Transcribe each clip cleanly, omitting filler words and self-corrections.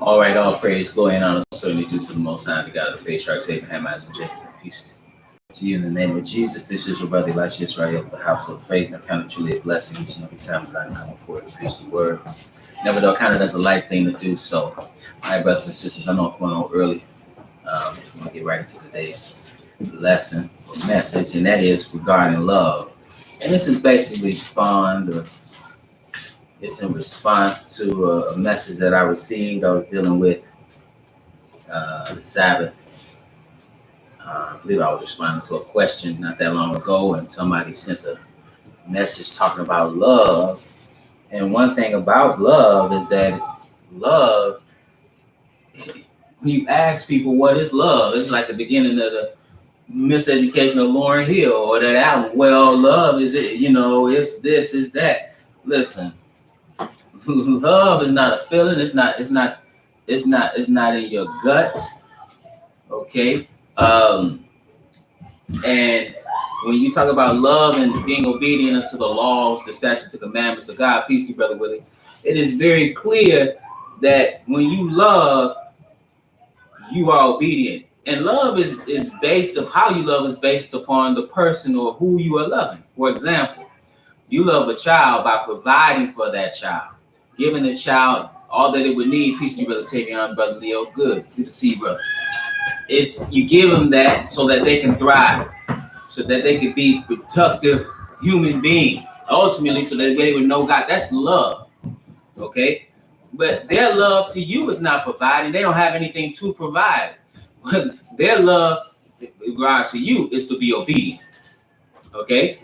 All right, all praise, glory, and honor certainly due to the Most High, the God of the patriarchs, Abraham, Isaac, Jacob, and peace to you in the name of Jesus. This is your brother Elisha Israel of the house of faith. I count it truly a blessing each and every time that I come forward to preach the word. Never though I count it as a light thing to do so. All right, brothers and sisters, I know I'm going on early. I'm going to get right into today's lesson or message, and that is regarding love. And this is basically it's in response to a message that I received. I was dealing with the Sabbath. I believe I was responding to a question not that long ago, and somebody sent a message talking about love. And one thing about love is that love, when you ask people what is love, it's like the beginning of the Miseducation of Lauryn Hill or that album. Well, love is it, it's this, is that. Listen, love is not a feeling. It's not in your gut. Okay. And when you talk about love and being obedient unto the laws, the statutes, the commandments of God, peace to you, Brother Willie, it is very clear that when you love, you are obedient. And love is based of how you love is based upon the person or who you are loving. For example, you love a child by providing for that child, giving the child all that it would need. Peace to you, Brother Tavion, Brother Leo. Good to see you, brother. It's you give them that so that they can thrive, so that they could be productive human beings, ultimately, so that they would know God. That's love, okay? But their love to you is not providing. They don't have anything to provide. Their love, regard to you, is to be obedient, okay?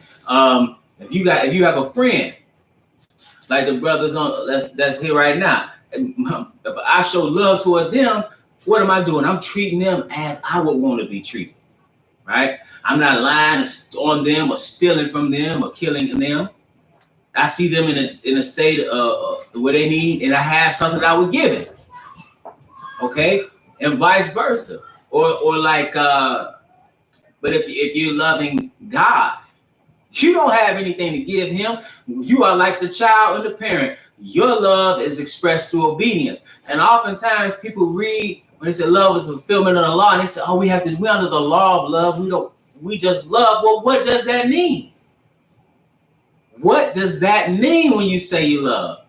If you have a friend, like the brothers on that's here right now, if I show love toward them, what am I doing? I'm treating them as I would want to be treated, right? I'm not lying on them or stealing from them or killing them. I see them in a state where they need, and I have something I would give it, okay? And vice versa, or like, but if you're loving God, you don't have anything to give him. You are like the child and the parent. Your love is expressed through obedience. And oftentimes people read when they say love is fulfillment of the law, and they say, "Oh, we're under the law of love. We just love." Well, what does that mean? What does that mean when you say you love?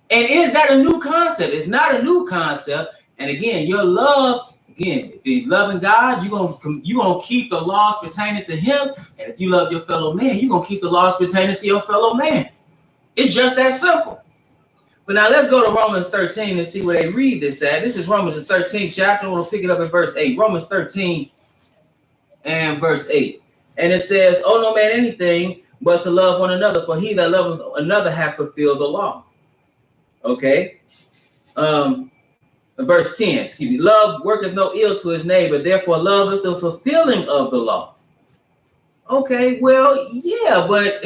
And is that a new concept? It's not a new concept. And again, your love, if you're loving God, you're gonna keep the laws pertaining to him. And if you love your fellow man, you're gonna keep the laws pertaining to your fellow man. It's just that simple. But now let's go to Romans 13 and see where they read this at. This is Romans the 13th chapter. We'll pick it up in verse 8. Romans 13 and verse 8. And it says, "Oh, no man anything but to love one another, for he that loveth another hath fulfilled the law." Okay. Verse 10, "Love worketh no ill to his neighbor, therefore love is the fulfilling of the law." Okay, well, yeah, but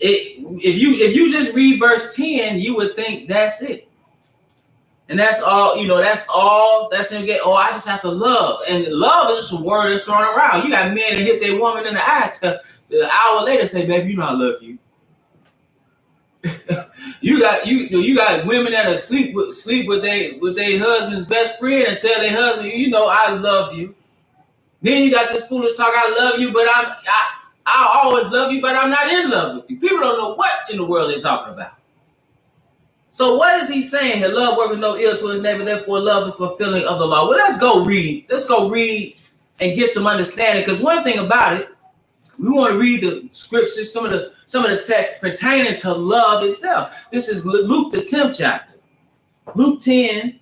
if you just read verse 10, you would think that's it. And that's all, that's in get. Oh, I just have to love. And love is just a word that's thrown around. You got men that hit their woman in the eye to an hour later say, "Baby, you know I love you." you got women that sleep with their husband's best friend and tell their husband, "I love you." Then you got this foolish talk, "I love you, but I always love you, but I'm not in love with you." People don't know what in the world they're talking about. So what is he saying here? Love worketh no ill to his neighbor, therefore love is fulfilling of the law. Well, let's go read and get some understanding. Because one thing about it, we want to read the scriptures, some of the text pertaining to love itself. This is Luke the 10th chapter. Luke 10,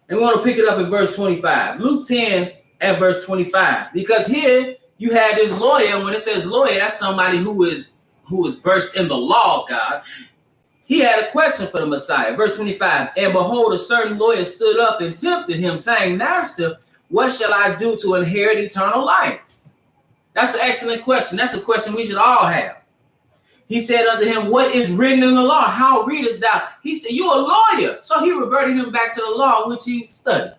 and we want to pick it up in verse 25. Luke 10 and verse 25. Because here you have this lawyer, and when it says lawyer, that's somebody who is versed in the law of God. He had a question for the Messiah. Verse 25, "And behold, a certain lawyer stood up and tempted him, saying, Master, what shall I do to inherit eternal life?" That's an excellent question. That's a question we should all have. He said unto him, "What is written in the law? How readest thou?" He said, "You're a lawyer." So he reverted him back to the law which he studied.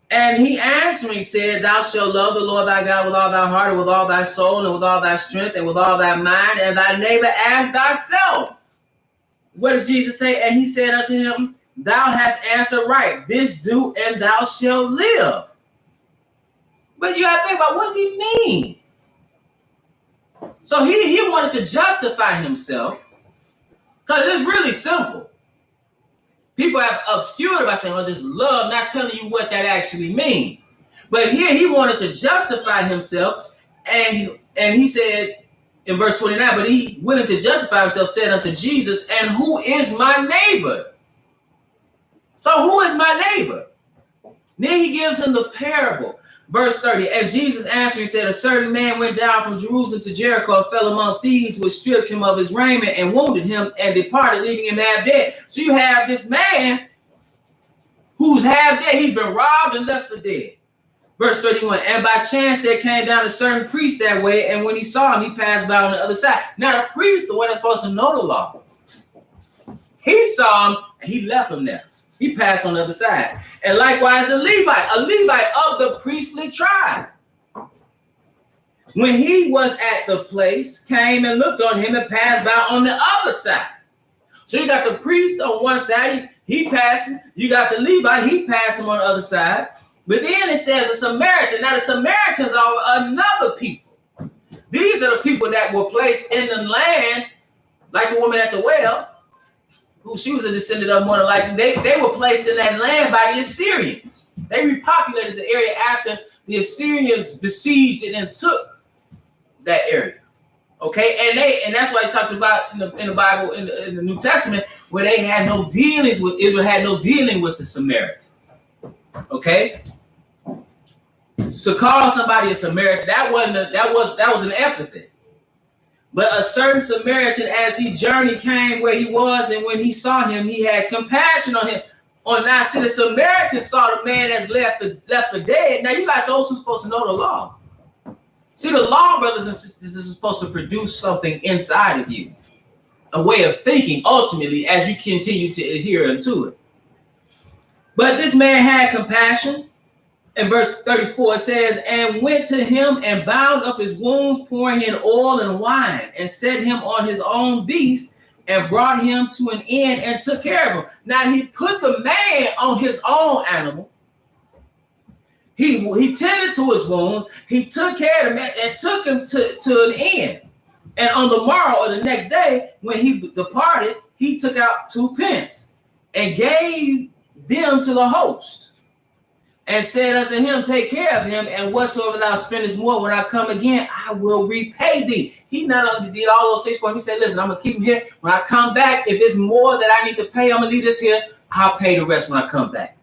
And he answering said, "Thou shalt love the Lord thy God with all thy heart, and with all thy soul, and with all thy strength, and with all thy mind, and thy neighbor as thyself." What did Jesus say? And he said unto him, thou hast answered right. This do, and thou shalt live. But you got to think about, what does he mean? So he wanted to justify himself, because it's really simple. People have obscured it by saying, just love, not telling you what that actually means. But here he wanted to justify himself, and he said in verse 29, but he willing to justify himself said unto Jesus, and who is my neighbor? So who is my neighbor? Then he gives him the parable. Verse 30, and Jesus answered, he said, a certain man went down from Jerusalem to Jericho and fell among thieves, which stripped him of his raiment and wounded him and departed, leaving him half dead. So you have this man who's half dead. He's been robbed and left for dead. Verse 31, and by chance there came down a certain priest that way, and when he saw him, he passed by on the other side. Now the priest, the one that's supposed to know the law, he saw him and he left him there. He passed on the other side. And likewise a Levite of the priestly tribe, when he was at the place, came and looked on him and passed by on the other side. So you got the priest on one side, he passing. You got the Levite, he passed him on the other side. But then it says a Samaritan. Now the Samaritans are another people. These are the people that were placed in the land, like the woman at the well, who she was a descendant of, more than likely. They were placed in that land by the Assyrians. They repopulated the area after the Assyrians besieged it and took that area. Okay, and that's why it talks about in the Bible, in the New Testament, where they had no dealings with Israel, had no dealing with the Samaritans. Okay, so call somebody a Samaritan, that was an epithet. But a certain Samaritan, as he journeyed, came where he was, and when he saw him, he had compassion on him. Now, see, the Samaritan saw the man that's left for dead. Now, you got those who's supposed to know the law. See, the law, brothers and sisters, is supposed to produce something inside of you, a way of thinking, ultimately, as you continue to adhere unto it. But this man had compassion. In verse 34, it says, and went to him and bound up his wounds, pouring in oil and wine, and set him on his own beast, and brought him to an inn and took care of him. Now he put the man on his own animal. He tended to his wounds. He took care of the man and took him to an inn. And on the morrow or the next day, when he departed, he took out 2 pence and gave them to the host, and said unto him, take care of him, and whatsoever thou spendest more, when I come again, I will repay thee. He not only did all those things for him, he said, listen, I'm going to keep him here. When I come back, if it's more that I need to pay, I'm going to leave this here. I'll pay the rest when I come back.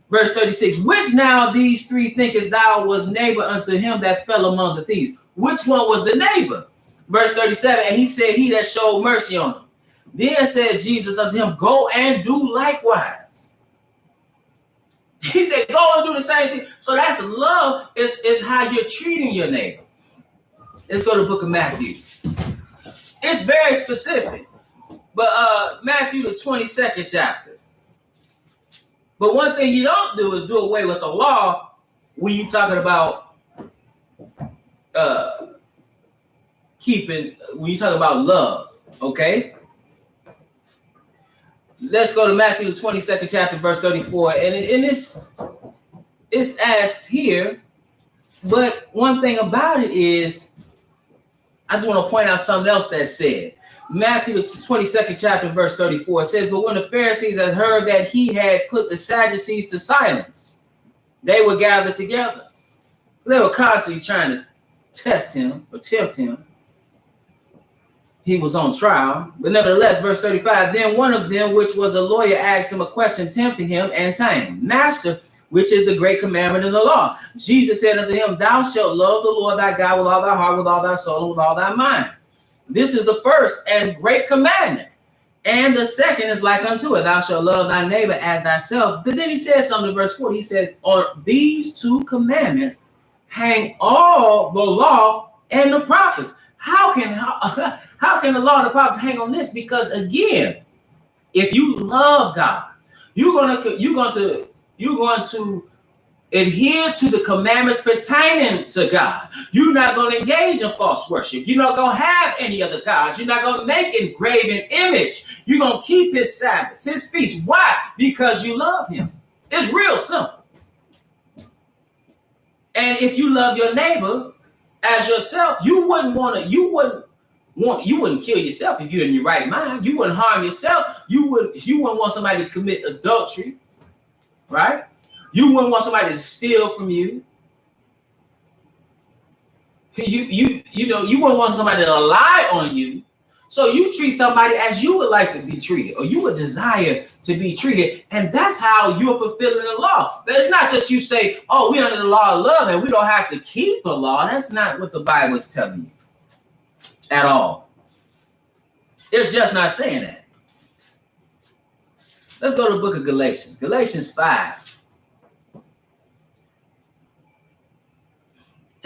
Verse 36, which now these 3 thinkest thou was neighbor unto him that fell among the thieves? Which one was the neighbor? Verse 37, and he said, he that showed mercy on him. Then said Jesus unto him, go and do likewise. He said, go and do the same thing. So that's love, is how you're treating your neighbor. Let's go to the book of Matthew. It's very specific. But Matthew, the 22nd chapter. But one thing you don't do is do away with the law when you're talking about when you talk about love. Okay? Let's go to Matthew, the 22nd chapter, verse 34. And it's asked here, but one thing about it is, I just want to point out something else that's said. Matthew, the 22nd chapter, verse 34, it says, but when the Pharisees had heard that he had put the Sadducees to silence, they were gathered together. They were constantly trying to test him or tempt him. He was on trial. But nevertheless, verse 35, then one of them, which was a lawyer, asked him a question, tempting him, and saying, Master, which is the great commandment in the law? Jesus said unto him, thou shalt love the Lord thy God with all thy heart, with all thy soul, and with all thy mind. This is the first and great commandment. And the second is like unto it, thou shalt love thy neighbor as thyself. But then he says something in verse 40. He says, on these 2 commandments hang all the law and the prophets. How can the law and the prophets hang on this? Because again, if you love God, you're going to Adhere to the commandments pertaining to God. You're not going to engage in false worship. You're not going to have any other gods. You're not going to make engraven image. You're going to keep his Sabbaths, his feasts. Why? Because you love him. It's real simple. And if you love your neighbor as yourself, you wouldn't kill yourself if you're in your right mind. You wouldn't harm yourself. You wouldn't want somebody to commit adultery, right? You wouldn't want somebody to steal from you. You wouldn't want somebody to lie on you. So you treat somebody as you would like to be treated, or you would desire to be treated, and that's how you're fulfilling the law. But it's not just you say, "Oh, we're under the law of love, and we don't have to keep the law." That's not what the Bible is telling you at all. It's just not saying that. Let's go to the book of Galatians. Galatians 5.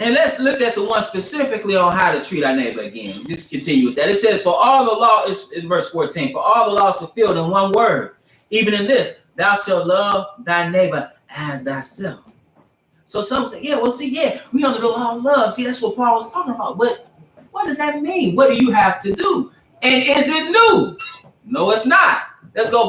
And let's look at the one specifically on how to treat our neighbor again. Just continue with that. It says, for all the law is in verse 14, for all the law is fulfilled in one word, even in this, thou shalt love thy neighbor as thyself. So some say, we under the law of love. See, that's what Paul was talking about. But what does that mean? What do you have to do? And is it new? No, it's not. Let's go back.